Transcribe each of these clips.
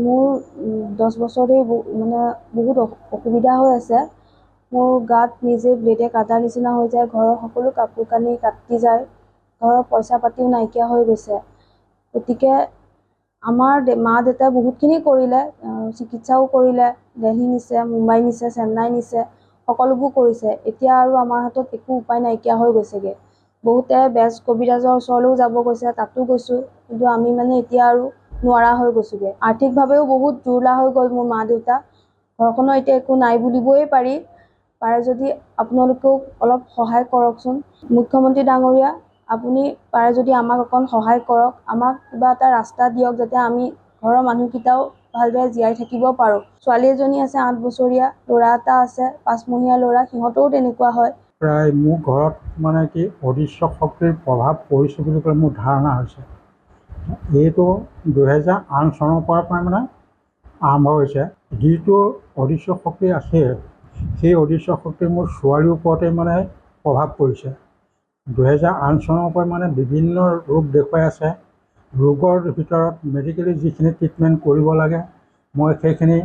মোৰ 10 বছৰে মানে বহুত অসুবিধা হৈ আছে। মোৰ গাত নিজে ব্লেডে কাটাৰ নিচিনা হৈ যায়, ঘৰৰ সকলো কাপোৰ কানি কাটি যায়, ঘৰৰ পইচা পাতিও নাইকিয়া হৈ গৈছে। গতিকে আমাৰ মা দেউতাই বহুতখিনি কৰিলে, চিকিৎসাও কৰিলে, দিল্লী নিছে, মুম্বাই নিছে, চেন্নাই নিছে, সকলোবোৰ কৰিছে। এতিয়া আৰু আমাৰ হাতত একো উপায় নাইকিয়া হৈ গৈছেগৈ। বহুতে বেজ কবিৰাজৰ ওচৰলৈও যাব গৈছে, তাতো গৈছোঁ, কিন্তু আমি মানে এতিয়া আৰু নোৱাৰা হৈ গৈছোঁগৈ। আৰ্থিকভাৱেও বহুত জুৰুলা হৈ গ'ল মোৰ মা দেউতা। ঘৰখনৰ এতিয়া একো নাই বুলিবই পাৰি। পাৰে যদি আপোনালোকেও অলপ সহায় কৰকচোন। মুখ্যমন্ত্ৰী ডাঙৰীয়া, আপুনি পাৰে যদি আমাক অকণ সহায় কৰক, আমাক কিবা এটা ৰাস্তা দিয়ক, যাতে আমি ঘৰৰ মানুহকেইটাও ভালদৰে জীয়াই থাকিব পাৰোঁ। ছোৱালী এজনী আছে 8 বছৰীয়া, ল'ৰা এটা আছে 5 মহীয়া ল'ৰা, সিহঁতৰো তেনেকুৱা হয়। প্ৰায় মোৰ ঘৰত মানে কি অদৃশ্য শক্তিৰ প্ৰভাৱ পৰিছে বুলি ক'লে মোৰ ধাৰণা হৈছে। এইটো 2008 চনৰ পৰা মানে আৰম্ভ হৈছে। যিটো অদৃশ্য শক্তি আছে, সেই অদৃশ্য শক্তি মোৰ ছোৱালীৰ ওপৰতে মানে প্ৰভাৱ পৰিছে। 2008 চনৰ পৰা মানে বিভিন্ন ৰোগ দেখুৱাই আছে। ৰোগৰ ভিতৰত মেডিকেলি যিখিনি ট্ৰিটমেণ্ট কৰিব লাগে মই সেইখিনি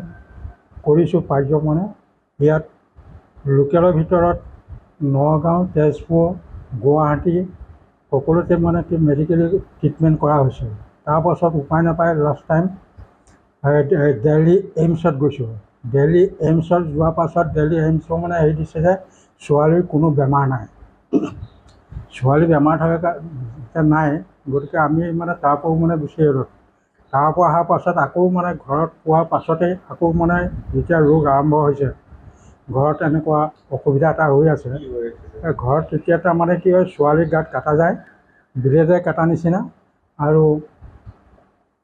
কৰিছোঁ মানে। ইয়াত লোকেলৰ ভিতৰত নগাঁও, তেজপুৰ, গুৱাহাটী সকলোতে মানে কি মেডিকেলি ট্ৰিটমেণ্ট কৰা হৈছে। তাৰপাছত উপায় নাপায় লাষ্ট টাইম দিল্লী এইমছত গৈছোঁ। দিল্লী এইমছত যোৱাৰ পাছত দিল্লী এইমছৰ মানে হেৰি দিছে যে ছোৱালীৰ কোনো বেমাৰ নাই। ছোৱালী বেমাৰ থকা নাই, গতিকে আমি মানে তাৰপৰাও মানে গুচি আহিলোঁ। তাৰপৰা অহাৰ পাছত আকৌ মানে ঘৰত পোৱাৰ পাছতেই আকৌ মানে যেতিয়া ৰোগ আৰম্ভ হৈছে, ঘৰত এনেকুৱা অসুবিধা এটা হৈ আছে। ঘৰত তেতিয়া তাৰমানে কি হয়, ছোৱালীৰ গাত কটা যায়, ব্লেডে কটা নিচিনা, আৰু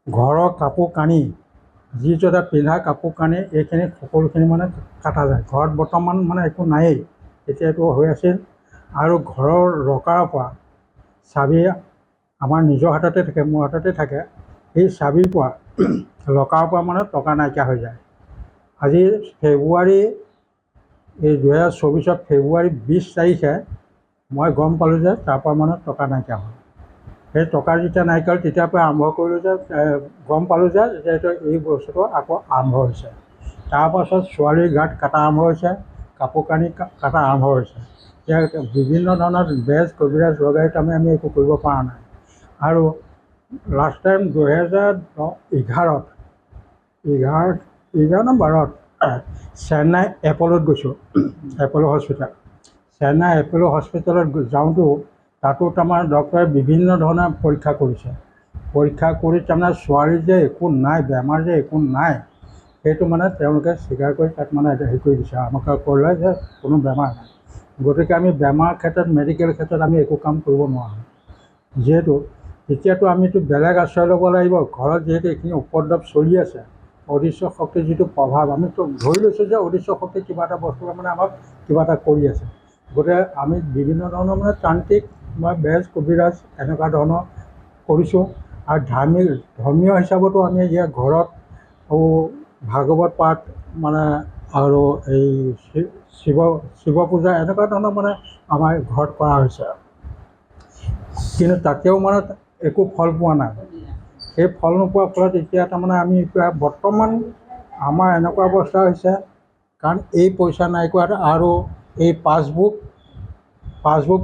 ঘৰৰ কাপোৰ কানি যিটো এটা পিন্ধা কাপোৰ কানি এইখিনি সকলোখিনি মানে কটা যায়। ঘৰত বৰ্তমান মানে একো নায়েই, এতিয়া এইটো হৈ আছিল। আৰু ঘৰৰ লকাৰৰ পৰা চাবি আমাৰ নিজৰ হাততে থাকে, মোৰ হাততে থাকে। এই চাবিৰ পৰা লকাৰৰ পৰা মানে টকা নাইকিয়া হৈ যায়। আজি ফেব্ৰুৱাৰী 2024 ফেব্ৰুৱাৰী 20 তাৰিখে মই গম পালোঁ যে তাৰপৰা মানে টকা নাইকিয়া হ'ল। সেই টকা যেতিয়া নাইকিয়া হ'ল তেতিয়াৰ পৰা আৰম্ভ কৰিলোঁ যে গম পালোঁ যে এই বস্তুটো আকৌ আৰম্ভ হৈছে। তাৰপাছত ছোৱালীৰ গাত কটা আৰম্ভ হৈছে, কাপোৰ কানি কটা আৰম্ভ হৈছে। ইয়াৰ বিভিন্ন ধৰণৰ বেজ কবিৰাজ লগাই তাৰমানে আমি একো কৰিব পৰা নাই। আৰু লাষ্ট টাইম 2011ত নে 12ত চেন্নাই এপ'লত গৈছোঁ, এপ'ল' হস্পিটেল। চেন্নাই এপ'ল' হস্পিটেলত যাওঁতেও তাতো তাৰমানে ডক্টৰে বিভিন্ন ধৰণৰ পৰীক্ষা কৰিছে। পৰীক্ষা কৰি তাৰমানে ছোৱালীৰ যে একো নাই, বেমাৰ যে একো নাই, সেইটো মানে তেওঁলোকে স্বীকাৰ কৰি তাত মানে হেৰি কৰি দিছে, আমাক ক'লে যে কোনো বেমাৰ নাই। গতিকে আমি বেমাৰ ক্ষেত্ৰত মেডিকেল ক্ষেত্ৰত আমি একো কাম কৰিব নোৱাৰোঁ। যিহেতু এতিয়াতো আমিতো বেলেগ আশ্ৰয় ল'ব লাগিব। ঘৰত যিহেতু এইখিনি উপদ্ৰৱ চলি আছে, অদৃশ্য শক্তিৰ যিটো প্ৰভাৱ, আমিতো ধৰি লৈছোঁ যে অদৃশ্য শক্তি কিবা এটা বস্তু মানে আমাক কিবা এটা কৰি আছে। গতিকে আমি বিভিন্ন ধৰণৰ মানে তান্ত্ৰিক বা বেজ কবিৰাজ এনেকুৱা ধৰণৰ কৰিছোঁ। আৰু ধৰ্মীয় হিচাপতো আমি ইয়াত ঘৰত ভাগৱত পাঠ মানে আৰু এই শিৱ পূজা এনেকুৱা ধৰণৰ মানে আমাৰ ঘৰত কৰা হৈছে। কিন্তু তাতেও মানে একো ফল পোৱা নাই। সেই ফল নোপোৱাৰ ফলত এতিয়া তাৰমানে আমি এতিয়া বৰ্তমান আমাৰ এনেকুৱা অৱস্থা হৈছে, কাৰণ এই পইচা নাই কৰাত আৰু এই পাছবুক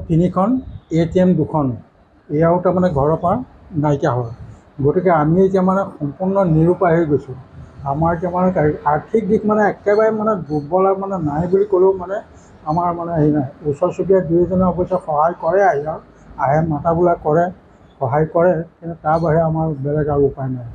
3খন, ATM 2খন, এয়াও তাৰমানে ঘৰৰ পৰা নাইকিয়া হ'ল। গতিকে আমি এতিয়া মানে সম্পূৰ্ণ নিৰুপায় হৈ গৈছোঁ। আমাৰ এতিয়া মানে আৰ্থিক দিশ মানে একেবাৰে মানে দুৰ্বল মানে নাই বুলি ক'লেও মানে আমাৰ মানে হেৰি নাই। ওচৰ চুবুৰীয়া দুই এজনে অৱশ্যে সহায় কৰে, আহে মাতা বোলা কৰে, সহায় কৰে, কিন্তু তাৰ বাহিৰে আমাৰ বেলেগ আৰু উপায় নাই।